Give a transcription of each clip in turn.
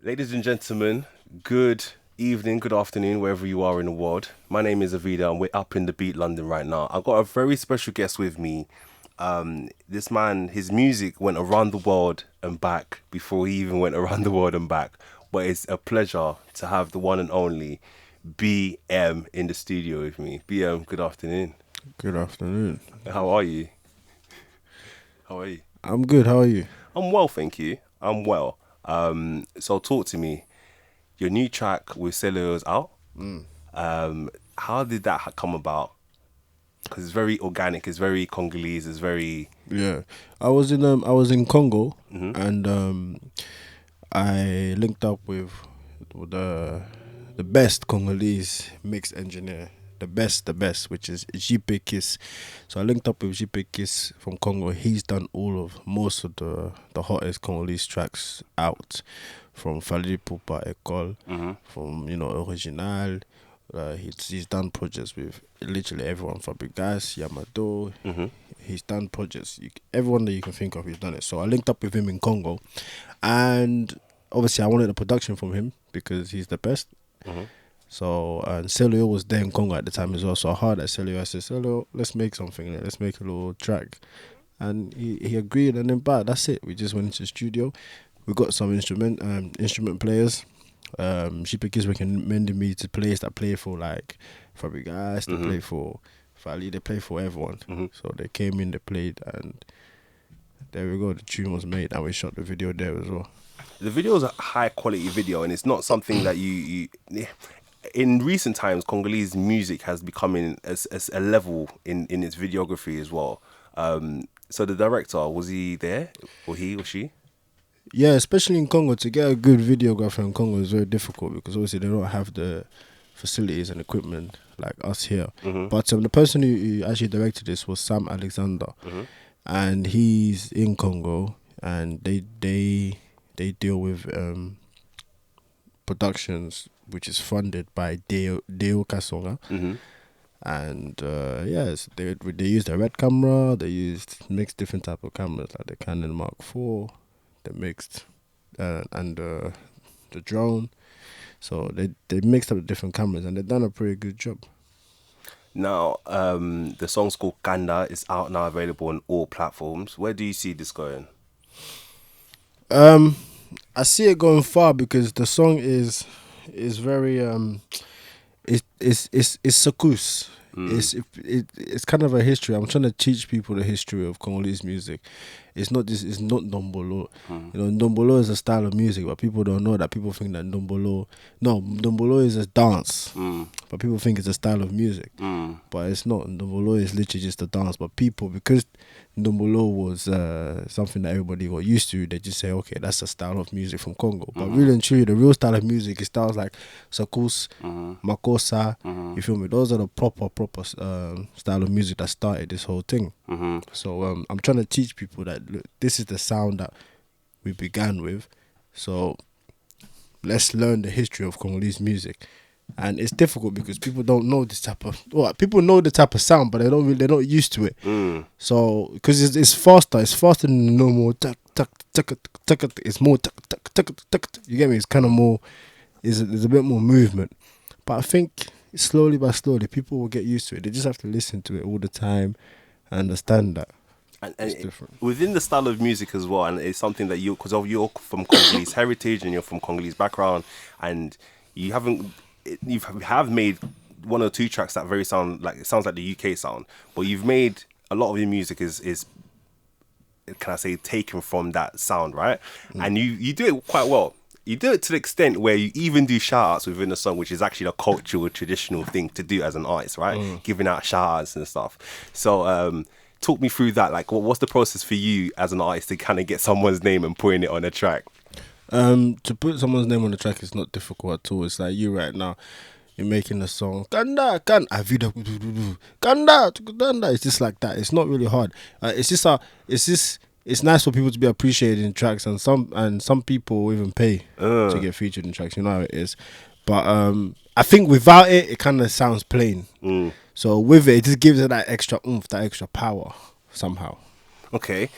Ladies and gentlemen, good evening, good afternoon, wherever you are in the world. My name is AhhVeeDaa and we're up in the beat London right now. I've got a very special guest with me. This man, his music went around the world and back before he even went around the world and back. But it's a pleasure to have the one and only BM in the studio with me. BM, good afternoon. Good afternoon. How are you? How are you? I'm good. How are you? I'm well, thank you. I'm well. So talk to me. Your new track with Celio's out. How did that come about? Because it's very organic. It's very Congolese. It's very. Yeah, I was in Congo, and I linked up with the best Congolese mix engineer, the best, which is JP Kiss. So I linked up with JP Kiss from Congo. He's done most of the hottest Congolese tracks out, from Fali Pupa Ecole, from Original. He's done projects with literally everyone, Fabregas, Yamato. He's done projects. Everyone that you can think of, he's done it. So I linked up with him in Congo, and obviously I wanted a production from him because he's the best. So and Celio was there in Congo at the time as well. So I heard at Celio. I said, Celio, let's make something. Let's make a little track. And he agreed, and then that's it. We just went into the studio. We got some instrument players. Shipikis recommended me to players that play for like Fabregas, they play for Fali, they play for everyone. So they came in, they played, and there we go. The tune was made, and we shot the video there as well. The video is a high quality video, and it's not something that you in recent times, Congolese music has become as a level in its videography as well. So the director, was he there, or he or she? Yeah, especially in Congo, to get a good videographer in Congo is very difficult because obviously they don't have the facilities and equipment like us here. But the person who actually directed this was Sam Alexander, and he's in Congo, and they deal with productions which is funded by Deo Kasonga. And yes, they used a red camera. They mixed different type of cameras like the Canon Mark IV. They mixed and the drone. So they mixed up the different cameras, and they've done a pretty good job. Now, the song's called Kanda. It's out now, available on all platforms. Where do you see this going? I see it going far because the song is very it's Sakus. It's kind of a history. I'm trying to teach people the history of Congolese music. It's not Ndombolo. Ndombolo is a style of music, but people don't know that. People think that Ndombolo is a dance, but people think it's a style of music. But it's not. Ndombolo is literally just a dance. But people, because Ndombolo was something that everybody got used to, they just say, okay, that's a style of music from Congo. But really and truly, the real style of music is styles like Sakus, Makossa. You feel me? Those are the proper style of music that started this whole thing. So I'm trying to teach people that, look, this is the sound that we began with. So let's learn the history of Congolese music. And it's difficult because people don't know this type of. Well, people know the type of sound, but they're not used to it. So because it's faster than the normal tuck tuck tuck tuck. It's more tuck tuck tuck tuck. You get me? It's kind of more. There's a bit more movement, but I think slowly by slowly people will get used to it. They just have to listen to it all the time and understand that. And It's different. within the style of music as well, and it's something that because you're from Congolese heritage and you're from Congolese background, and you have made one or two tracks that sound like the UK sound, but you've made a lot of your music is can I say taken from that sound, right? And you do it quite well. You do it to the extent where you even do shout outs within the song, which is actually a cultural, traditional thing to do as an artist, right? Giving out shout outs and stuff. So talk me through that. Like, what's the process for you as an artist to kind of get someone's name and putting it on a track? To put someone's name on the track is not difficult at all. It's like you right now, you're making a song, Kanda, AhhVeeDaa, Kanda. It's just like that. It's not really hard. It's nice for people to be appreciated in tracks, and some people even pay to get featured in tracks. You know how it is. But I think without it kind of sounds plain. So with it just gives it that extra oomph, that extra power somehow. Okay.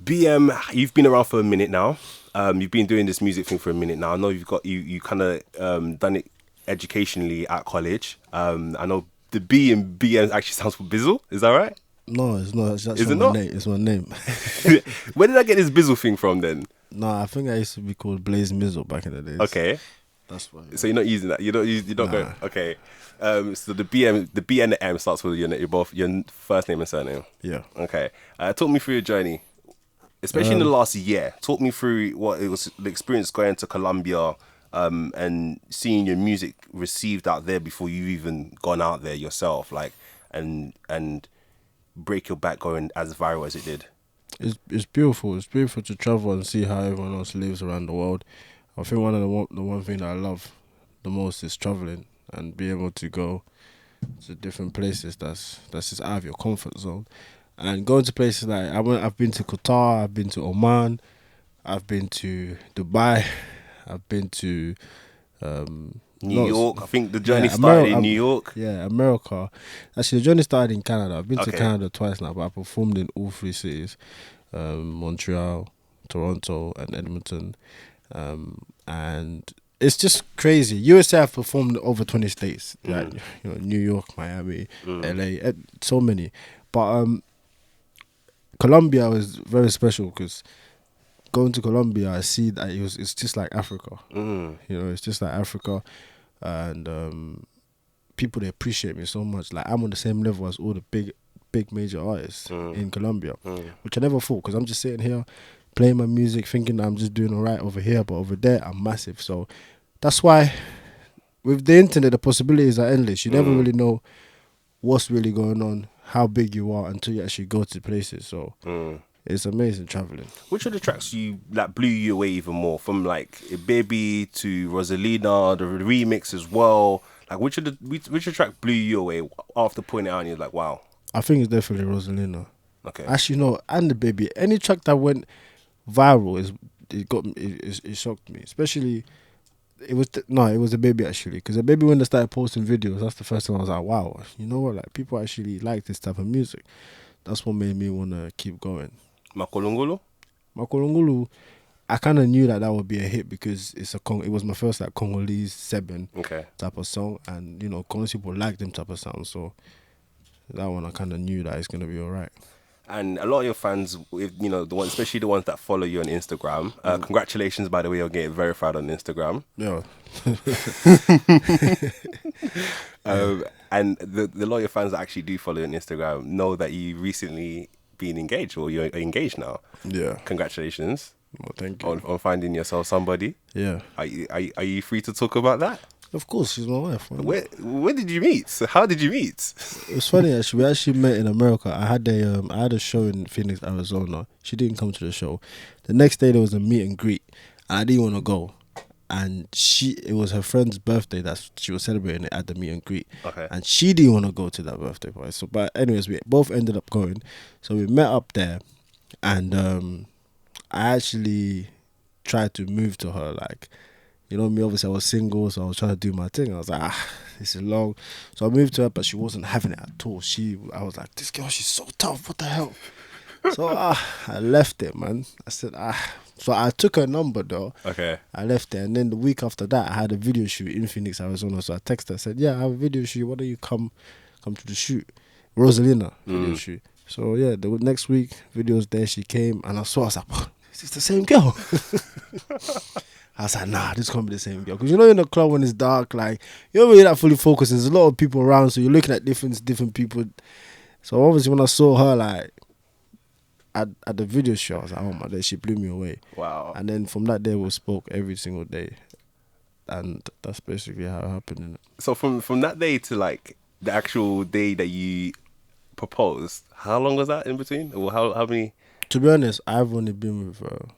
BM, you've been around for a minute now. You've been doing this music thing for a minute now. I know you kind of done it educationally at college. I know the B in BM actually stands for Bizzle. Is that right? No, it's not. That's Is not it my not? name. It's my name. Where did I get this Bizzle thing from then? No, I think I used to be called Blaze Mizzle back in the days. Okay, That's why. so you're not using that. You're not going. Okay. So the B and the M starts with your first name and surname. Yeah. Okay. Talk me through your journey, especially in the last year. Talk me through what it was, the experience going to Colombia, and seeing your music received out there before you even gone out there yourself, like, and break your back going as viral as it did. It's beautiful. It's beautiful to travel and see how everyone else lives around the world. I think one of the one thing that I love the most is traveling and be able to go to different places that's just out of your comfort zone. And going to places like I've been to Qatar, I've been to Oman, I've been to Dubai, I've been to New York. I think the journey yeah, started in New York. Yeah, America. Actually, the journey started in Canada. I've been to Okay. Canada twice now, but I performed in all three cities: Montreal, Toronto, and Edmonton. And it's just crazy. USA, I've performed over 20 states, like New York, Miami, LA, so many. But Colombia was very special because going to Colombia, I see that it's just like Africa. It's just like Africa, and people, they appreciate me so much. Like, I'm on the same level as all the big major artists in Colombia, which I never thought, because I'm just sitting here playing my music, thinking that I'm just doing all right over here, but over there I'm massive. So that's why with the internet, the possibilities are endless. You never really know what's really going on, how big you are, until you actually go to places. So it's amazing traveling. Which of the tracks that blew you away even more? From like Baby to Rosalina, the remix as well. Like which of the track blew you away after putting it out and you're like, wow. I think it's definitely Rosalina. Okay. Actually, no, and the Baby. Any track that went viral it shocked me. Especially, it was the Baby, actually, because the Baby, when they started posting videos, that's the first time I was like, wow, you know what? Like, people actually like this type of music. That's what made me want to keep going. Makolongolo? Makolongulu, I kind of knew that would be a hit because it was my first like Congolese 7 type of song, and Congolese people like them type of sound, so that one I kind of knew that it's gonna be alright. And a lot of your fans, the ones, especially the ones that follow you on Instagram, congratulations, by the way, on getting verified on Instagram. Yeah. And the lot of your fans that actually do follow you on Instagram know that you recently been engaged, or you're engaged now. Yeah. Congratulations. Well, thank you. On finding yourself somebody. Yeah. Are you free to talk about that? Of course, she's my wife. Man. Where did you meet? So how did you meet? It was funny, actually. We actually met in America. I had a show in Phoenix, Arizona. She didn't come to the show. The next day there was a meet and greet, and I didn't want to go. And it was her friend's birthday that she was celebrating it at the meet and greet. Okay. And she didn't want to go to that birthday party. So, but anyways, we both ended up going. So we met up there, and I actually tried to move to her, like. You know me, obviously I was single, so I was trying to do my thing. I was like, this is long. So I moved to her, but she wasn't having it at all. I was like, this girl, she's so tough, what the hell? So I left it, man. I said, So I took her number, though. Okay. I left it, and then the week after that, I had a video shoot in Phoenix, Arizona. So I texted her, I said, yeah, I have a video shoot. Why don't you come to the shoot? Rosalina video shoot. So yeah, the next week, videos there, she came, and I was like, is this the same girl? I was like, nah, this can't be the same girl. Because in the club when it's dark, like, you don't really that fully focused. There's a lot of people around, so you're looking at different people. So obviously when I saw her, like, at the video show, I was like, oh my God, she blew me away. Wow. And then from that day, we spoke every single day. And that's basically how it happened. So from that day to, like, the actual day that you proposed, how long was that in between? Or how many? To be honest, I've only been with her.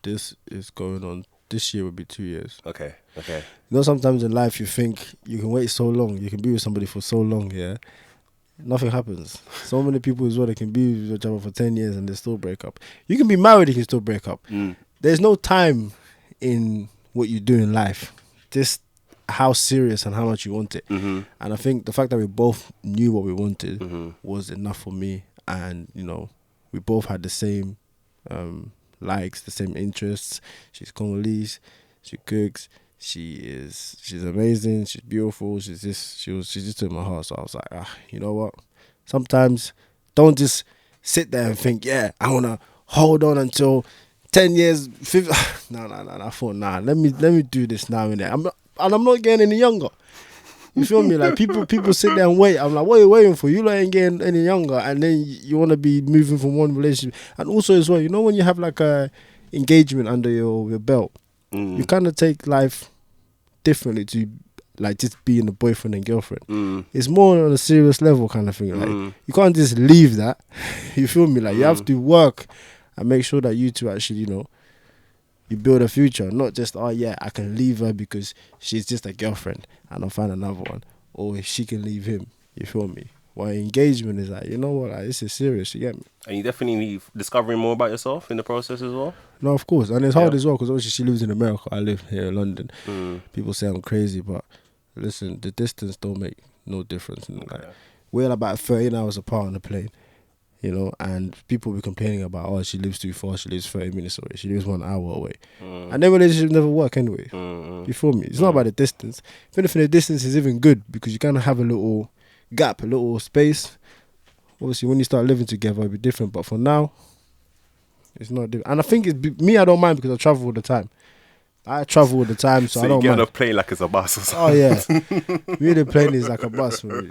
This is going on. This year would be 2 years. Okay. Sometimes in life you think you can wait so long, you can be with somebody for so long, yeah. Nothing happens. So many people as well, they can be with each other for 10 years and they still break up. You can be married, you can still break up. There's no time in what you do in life. Just how serious and how much you want it. And I think the fact that we both knew what we wanted was enough for me. And, we both had the same likes, the same interests. She's Congolese. She cooks. She's amazing. She's beautiful. She just took my heart. So I was like, you know what? Sometimes don't just sit there and think, yeah, I wanna hold on until 10 years, 50. No. I thought, let me do this now and then. I'm not getting any younger. You feel me? Like people sit there and wait. I'm like, what are you waiting for? You ain't getting any younger, and then you want to be moving from one relationship. And also as well, you know, when you have like a engagement under your belt, you kind of take life differently to like just being a boyfriend and girlfriend. It's more on a serious level kind of thing. Like you can't just leave that. You feel me? Like you have to work and make sure that you two actually, you know, you build a future, not just, oh yeah, I can leave her because she's just a girlfriend and I'll find another one, or she can leave him. You feel me? Well, engagement is like, you know what, like, this is serious. You get me? And you definitely discovering more about yourself in the process as well. No, of course, and it's hard as well because obviously she lives in America. I live here in London. People say I'm crazy, but listen, the distance don't make no difference. Like, we're about 13 hours apart on the plane. You know, and people be complaining about, oh, she lives too far, she lives 30 minutes away, she lives 1 hour away. And their relationship never work anyway. You feel me? It's not about the distance. If anything, the distance is even good because you kind of have a little gap, a little space. Obviously, when you start living together, it'll be different. But for now, it's not different. And I think me, I don't mind because I travel all the time. I travel all the time, so I don't mind. So you get on a plane like it's a bus or something. Oh, yeah. Me, the plane is like a bus for me.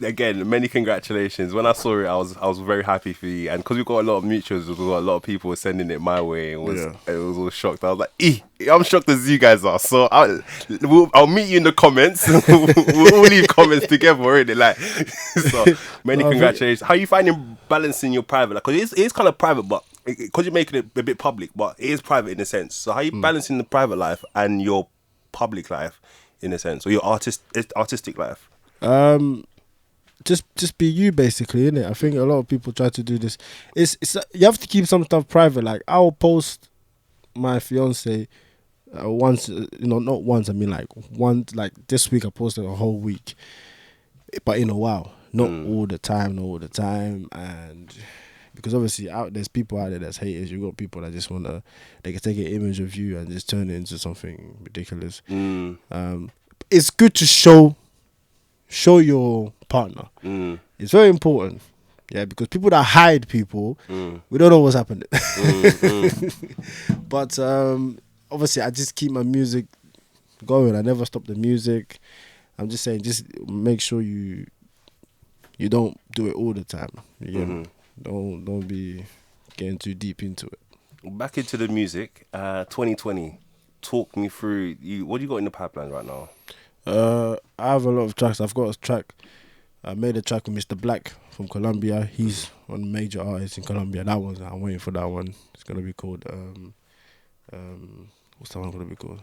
Again, many congratulations. When I saw it, I was very happy for you, and because we got a lot of mutuals, we got a lot of people were sending it my way. It was all shocked. I was like, I'm shocked as you guys are. So I'll meet you in the comments. we'll all leave comments together already. Like, so many congratulations. How are you finding balancing your private? Like, because it is kind of private, but because you're making it a bit public, but it is private in a sense. So how are you balancing the private life and your public life in a sense, or your artistic life? Just be you, basically, innit? I think a lot of people try to do this. It's you have to keep some stuff private. Like, I'll post my fiance once, not once. I mean, like once. Like this week, I posted a whole week, but in a while, not all the time, and because obviously there's people out there that's haters. You got people that just they can take an image of you and just turn it into something ridiculous. It's good to show your partner. It's very important, because people that hide people, we don't know what's happening. But obviously I just keep my music going. I never stop the music. I'm just saying, just make sure you don't do it all the time. Don't be getting too deep into it. Back into the music, 2020. Talk me through what do you got in the pipeline right now? I have a lot of tracks. I've got a track. I made a track with Mr. Black from Colombia. He's one of the major artists in Colombia. I'm waiting for that one. It's gonna be called what's that one gonna be called?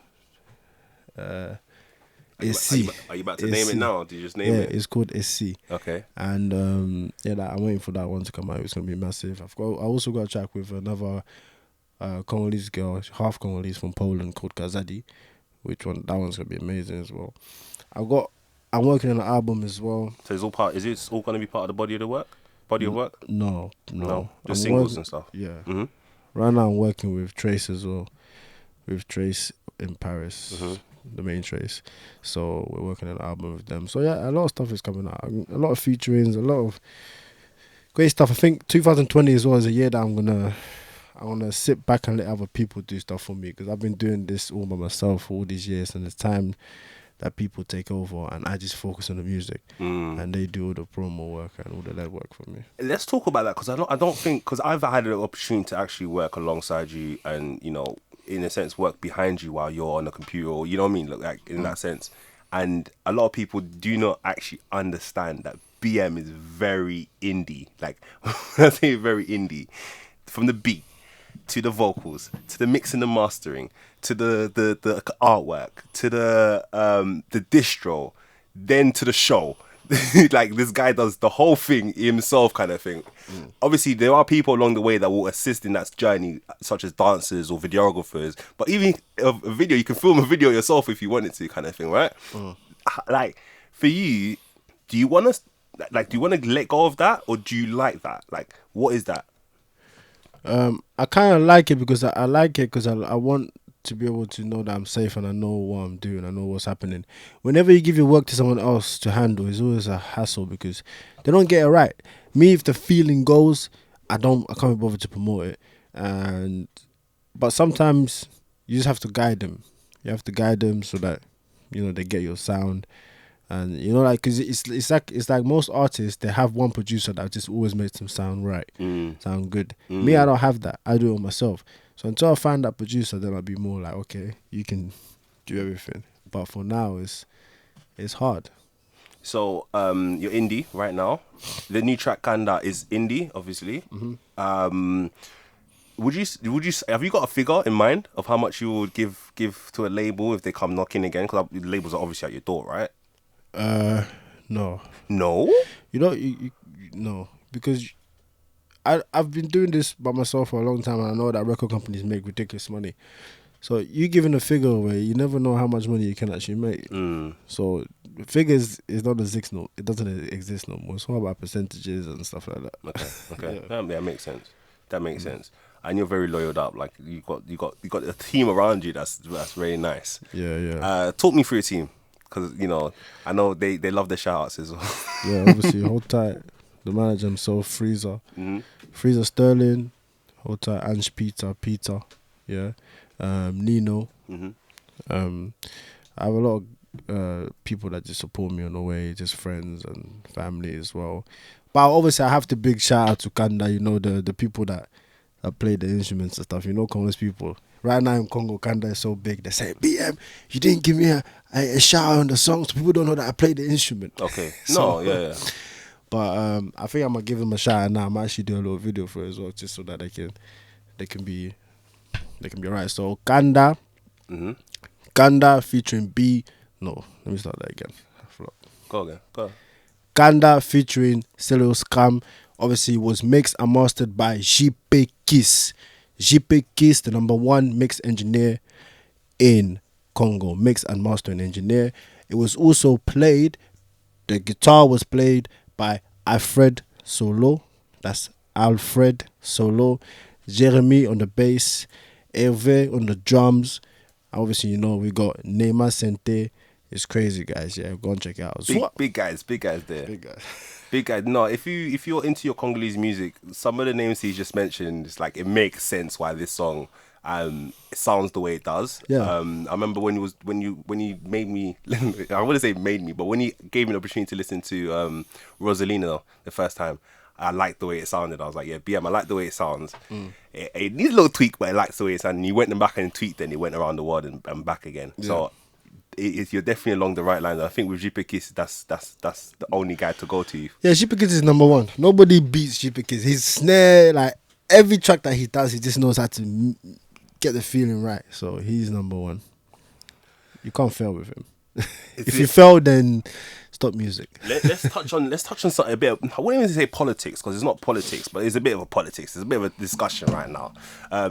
SC. Are you about to name it now? Did you just name it? It's called SC. Okay. And I'm waiting for that one to come out. It's gonna be massive. I also got a track with another Congolese girl, half Congolese from Poland, called Kazadi. That one's gonna be amazing as well. I'm working on an album as well. So is it all gonna be part of the body of work? No. Just singles and stuff. Yeah. Right now I'm working with Trace as well. With Trace in Paris, the main Trace. So we're working on an album with them. So yeah, a lot of stuff is coming out. A lot of featurings, a lot of great stuff. I think 2020 as well is a year that I want to sit back and let other people do stuff for me, because I've been doing this all by myself for all these years, and it's time that people take over and I just focus on the music and they do all the promo work and all the lead work for me. Let's talk about that, because I don't think, because I've had an opportunity to actually work alongside you and, in a sense, work behind you while you're on the computer, or, you know what I mean, like in that sense. And a lot of people do not actually understand that BM is very indie. Like, when I say very indie, from the beat to the vocals, to the mixing and mastering, to the artwork, to the distro, then to the show. Like, this guy does the whole thing himself, kind of thing. Obviously, there are people along the way that will assist in that journey, such as dancers or videographers. But even a video, you can film a video yourself if you wanted to, kind of thing, right? Like, for you, do you want to let go of that, or do you like that? Like, what is that? I kind of like it because I like it because I want to be able to know that I'm safe and I know what I'm doing. I know what's happening. Whenever you give your work to someone else to handle, it's always a hassle because they don't get it right. Me, if the feeling goes, I can't be bothered to promote it. And but sometimes you just have to guide them. You have to guide them so that they get your sound. And like, cause it's like most artists, they have one producer that just always makes them sound right, sound good. Me, I don't have that. I do it myself. So until I find that producer, then I'll be more like, okay, you can do everything. But for now, it's hard. So you're indie right now. The new track Kanda is indie, obviously. Um, would you have you got a figure in mind of how much you would give to a label if they come knocking again? Because labels are obviously at your door, right? No, No. no, because I've been doing this by myself for a long time, and I know that record companies make ridiculous money. So you giving a figure away, you never know how much money you can actually make. So figures is not exist no, it doesn't exist no more. It's all about percentages and stuff like that. Okay. Yeah. That makes sense. That makes sense. And you're very loyaled up. Like you got a team around you. That's very nice. Yeah. Talk me through your team, because I know they love the shout outs as well. Yeah, obviously, hold tight. The manager himself, Freezer Sterling, hold tight, Ange Peter, yeah, Nino. Um, I have a lot of people that just support me on the way, just friends and family as well. But obviously, I have to big shout out to Kanda. The people that play the instruments and stuff. Congolese people. Right now in Congo, Kanda is so big. They say, BM, you didn't give me a shout out on the song, so people don't know that I play the instrument. Okay. So, No. Yeah. But I think I'm gonna give them a shout out now. I'm actually doing a little video for it as well, just so that they can be alright. So Kanda featuring B. No, let me start that again. I forgot. Go again. Go. Kanda featuring Cello Scam. Obviously, was mixed and mastered by JP Kiss. JP Kiss, the #1 mix engineer in Congo, mix and mastering engineer. It was also played. The guitar was played by Alfred Solo. That's Alfred Solo. Jeremy on the bass. Hervé on the drums. Obviously, we got Neymar Sente. It's crazy, guys. Yeah, go and check it out. Big guys there. Big guys. Big guys. No, if you're into your Congolese music, some of the names he just mentioned, it's like it makes sense why this song it sounds the way it does. Yeah. I remember when you made me I wouldn't say made me, but when he gave me the opportunity to listen to Rosalina the first time, I liked the way it sounded. I was like, yeah, BM, I like the way it sounds. It needs a little tweak, but I likes the way it sounded. And he went back and tweaked it, and he went around the world and back again. Yeah. So you're definitely along the right lines. I think with JP Kiss, that's the only guy to go to. Yeah, JP Kiss is #1. Nobody beats JP Kiss. His snare, like every track that he does, he just knows how to get the feeling right. So he's #1. You can't fail with him. If you fail, then stop music. Let's touch on something a bit of, I wouldn't even say politics, because it's not politics, but it's a bit of a politics. It's a bit of a discussion right now.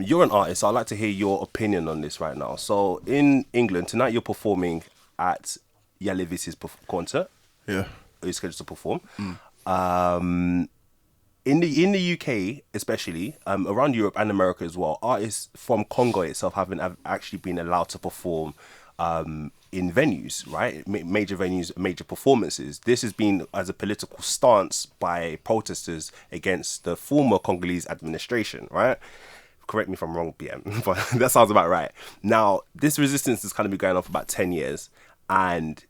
You're an artist, so I'd like to hear your opinion on this right now. So in England tonight, you're performing at Yalevis's concert. Yeah, you're scheduled to perform. In the UK, especially around Europe and America as well, artists from Congo itself have actually been allowed to perform in venues, right? Major venues, major performances. This has been as a political stance by protesters against the former Congolese administration, right? Correct me if I'm wrong, BM, but that sounds about right. Now, this resistance has kind of been going on for about 10 years, and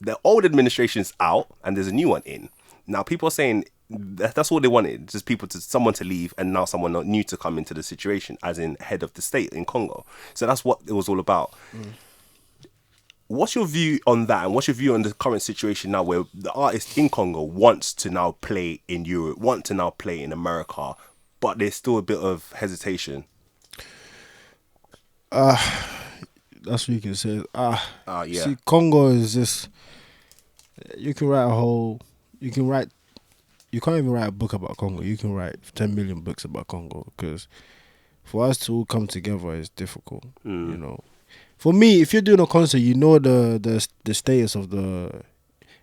the old administration's out, and there's a new one in. Now, people are saying that's all they wanted, just someone to leave, and now someone new to come into the situation, as in head of the state in Congo. So that's what it was all about. What's your view on that, and what's your view on the current situation now, where the artist in Congo wants to now play in Europe, want to now play in America, but there's still a bit of hesitation? That's what you can say. Yeah. See, Congo is just, you can't even write a book about Congo. You can write 10 million books about Congo, because for us to all come together is difficult. For me, if you're doing a concert, the status of the...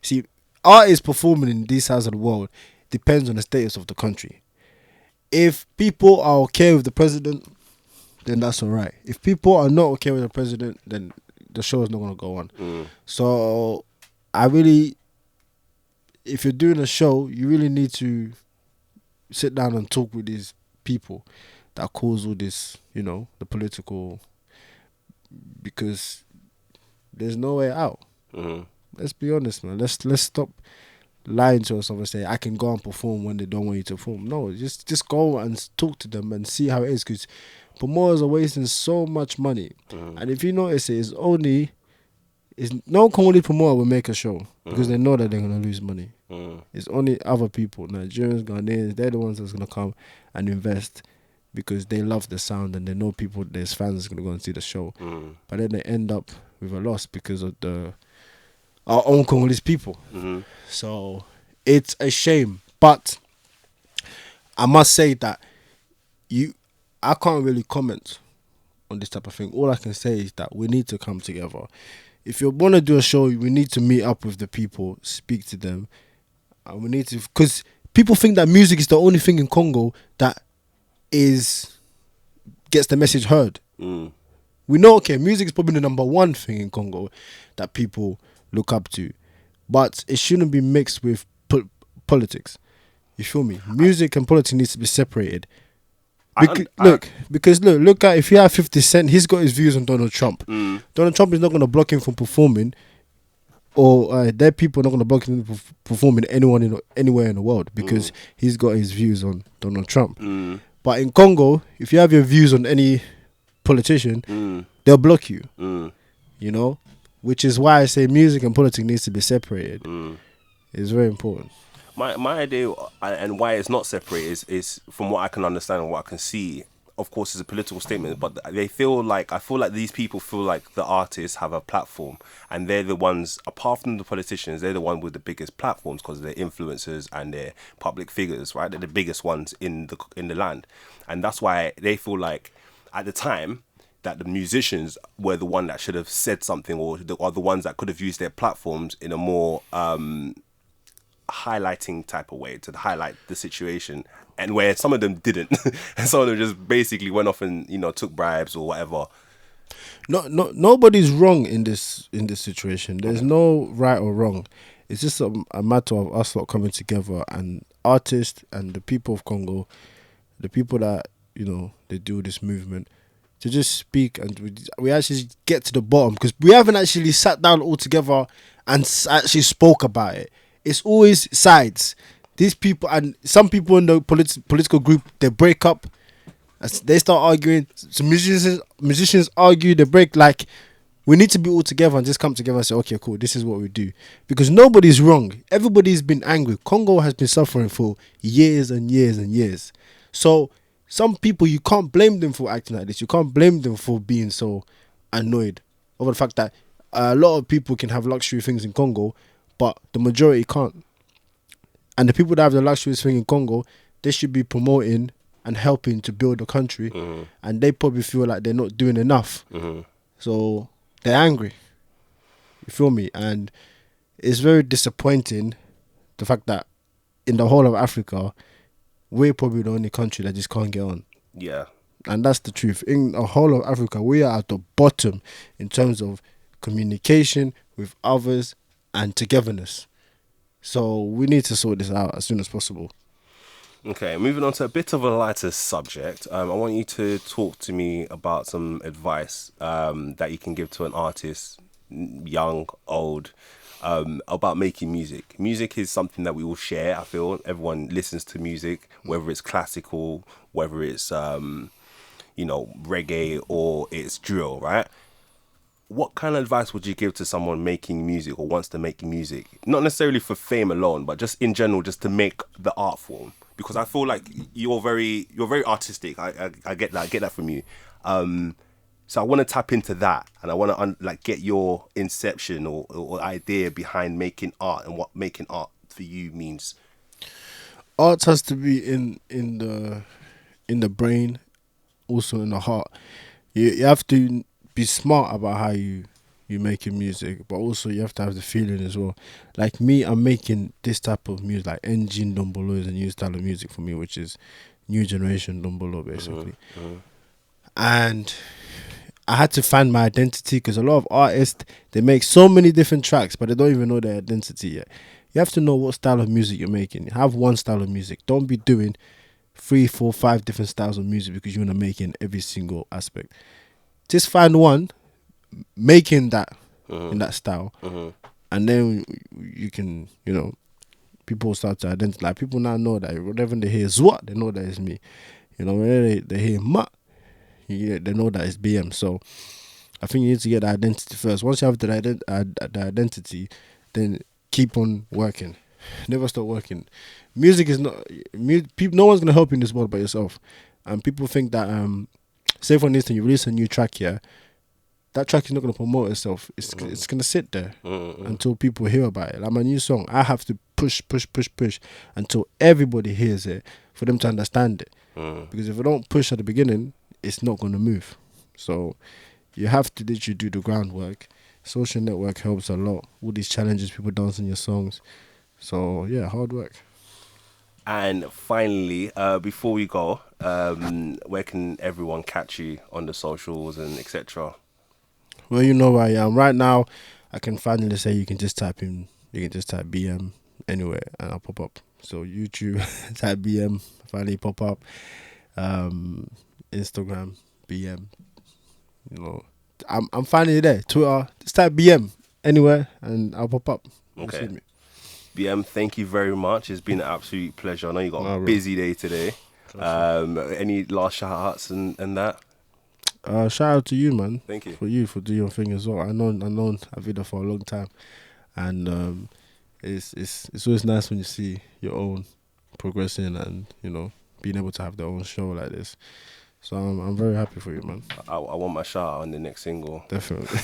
See, artists performing in these sides of the world depends on the status of the country. If people are okay with the president, then that's all right. If people are not okay with the president, then the show is not going to go on. So I really, if you're doing a show, you really need to sit down and talk with these people that cause all this, the political, because there's no way out. Let's be honest, man. Let's stop lying to ourselves and say I can go and perform when they don't want you to perform. No, just go and talk to them and see how it is, because promoters are wasting so much money. And if you notice it's no Congolese promoter will make a show because they know that they're gonna lose money. It's only other people, Nigerians, Ghanaians, they're the ones that's gonna come and invest because they love the sound and they know there's fans gonna go and see the show. But then they end up with a loss because of our own Congolese people. So it's a shame. But I must say that I can't really comment on this type of thing. All I can say is that we need to come together. If you want to do a show, we need to meet up with the people, speak to them, and we need to, because people think that music is the only thing in Congo that gets the message heard. We know, okay, music is probably the number one thing in Congo that people look up to, but it shouldn't be mixed with politics. You feel me? Music and politics needs to be separated. Look at, if you have 50 Cent, he's got his views on Donald Trump. Donald Trump is not going to block him from performing, or their people are not going to block him from performing anywhere in the world because he's got his views on Donald Trump. But in Congo, if you have your views on any politician, they'll block you. Which is why I say music and politics needs to be separated. It's very important. My idea and why it's not separated is from what I can understand and what I can see. Of course, it's a political statement, but I feel like these people feel like the artists have a platform, and they're the ones, apart from the politicians, they're the one with the biggest platforms because they're influencers and they're public figures, right? They're the biggest ones in the land, and that's why they feel like at the time that the musicians were the one that should have said something, or are the ones that could have used their platforms in a more highlighting type of way to highlight the situation, and where some of them didn't and some of them just basically went off and took bribes or whatever. Nobody's wrong in this situation. There's no right or wrong. It's just a matter of us lot coming together, and artists and the people of Congo, the people that they do this movement, to just speak, and we actually get to the bottom, because we haven't actually sat down all together and actually spoke about it. It's always sides. These people, and some people in the political group, they break up. They start arguing. Some musicians argue. They break. Like, we need to be all together and just come together and say, okay, cool, this is what we do. Because nobody's wrong. Everybody's been angry. Congo has been suffering for years and years and years. So some people, you can't blame them for acting like this. You can't blame them for being so annoyed over the fact that a lot of people can have luxury things in Congo, but the majority can't. And the people that have the luxurious thing in Congo, they should be promoting and helping to build the country. And they probably feel like they're not doing enough. So they're angry. You feel me? And it's very disappointing, the fact that in the whole of Africa, we're probably the only country that just can't get on. Yeah. And that's the truth. In the whole of Africa, we are at the bottom in terms of communication with others and togetherness. So we need to sort this out as soon as possible. Okay, moving on to a bit of a lighter subject. I want you to talk to me about some advice that you can give to an artist, young, old, about making music. Music is something that we all share. I feel everyone listens to music, whether it's classical, whether it's reggae, or it's drill, right? What kind of advice would you give to someone making music or wants to make music? Not necessarily for fame alone, but just in general, just to make the art form. Because I feel like you're very artistic. I get that. I get that from you. So I want to tap into that, and I want to get your inception or idea behind making art, and what making art for you means. Art has to be in the brain, also in the heart. You have to be smart about how you making music, but also you have to have the feeling as well. Like me, I'm making this type of music, like Engine Dombolo is a new style of music for me, which is new generation Dombolo basically. And I had to find my identity because a lot of artists, they make so many different tracks, but they don't even know their identity yet. You have to know what style of music you're making. Have one style of music. Don't be doing 3, 4, 5 different styles of music because you want to make it in every single aspect. Just find one, making that in that style, and then you can, you know, people start to identify. Like, people now know that whenever they hear Zwat, they know that it's me. You know, when they hear Ma, they know that it's BM. So I think you need to get the identity first. Once you have the identity, then keep on working. Never stop working. Music is not people. No one's gonna help you in this world but yourself. And people think that say for instance you release a new track here, that track is not gonna promote itself. It's gonna sit there until people hear about it. Like my new song, I have to push until everybody hears it for them to understand it. Because if I don't push at the beginning, it's not gonna move. So you have to literally do the groundwork. Social network helps a lot. All these challenges, people dancing your songs. So yeah, hard work. And finally, before we go, where can everyone catch you on the socials and etc.? Well, you know where I am right now. I can finally say you can just type BM anywhere and I'll pop up. So YouTube, type BM, finally pop up. Instagram, BM. You know, I'm finally there. Twitter, just type BM anywhere and I'll pop up. Okay. Me. BM, thank you very much. It's been an absolute pleasure. I know you got a busy day today. Any last shout outs and that? Shout out to you, man. Thank you. For doing your thing as well. I known AhhVeeDaa for a long time, and it's always nice when you see your own progressing and, you know, being able to have their own show like this. So I'm very happy for you, man. I want my shout out on the next single. Definitely.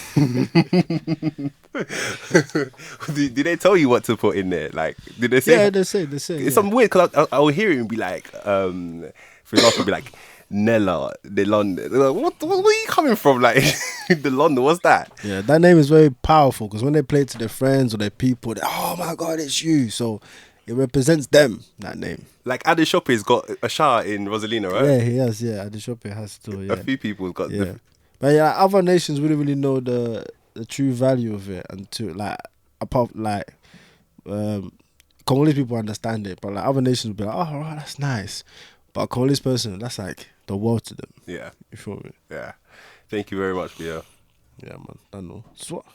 Did they tell you what to put in there? Like, did they say? Yeah, they say. It's some weird, because I will hear it and be like, for example, be like, Nella, the London. What are you coming from? Like, the London, what's that? Yeah, that name is very powerful because when they play it to their friends or their people, oh my God, it's you. So it represents them, that name. Like, AhhVeeDaa's got a shout in Rosalina, right? Yeah, he has, yeah. AhhVeeDaa has too, yeah. A few people got But yeah, other nations wouldn't really know the true value of it until, like, apart, like, Congolese people understand it, but like other nations would be like, oh, right, that's nice. But a Congolese person, that's like the world to them. Yeah. You feel me? Yeah. Thank you very much, Bia. Yeah, man. I know. Swat.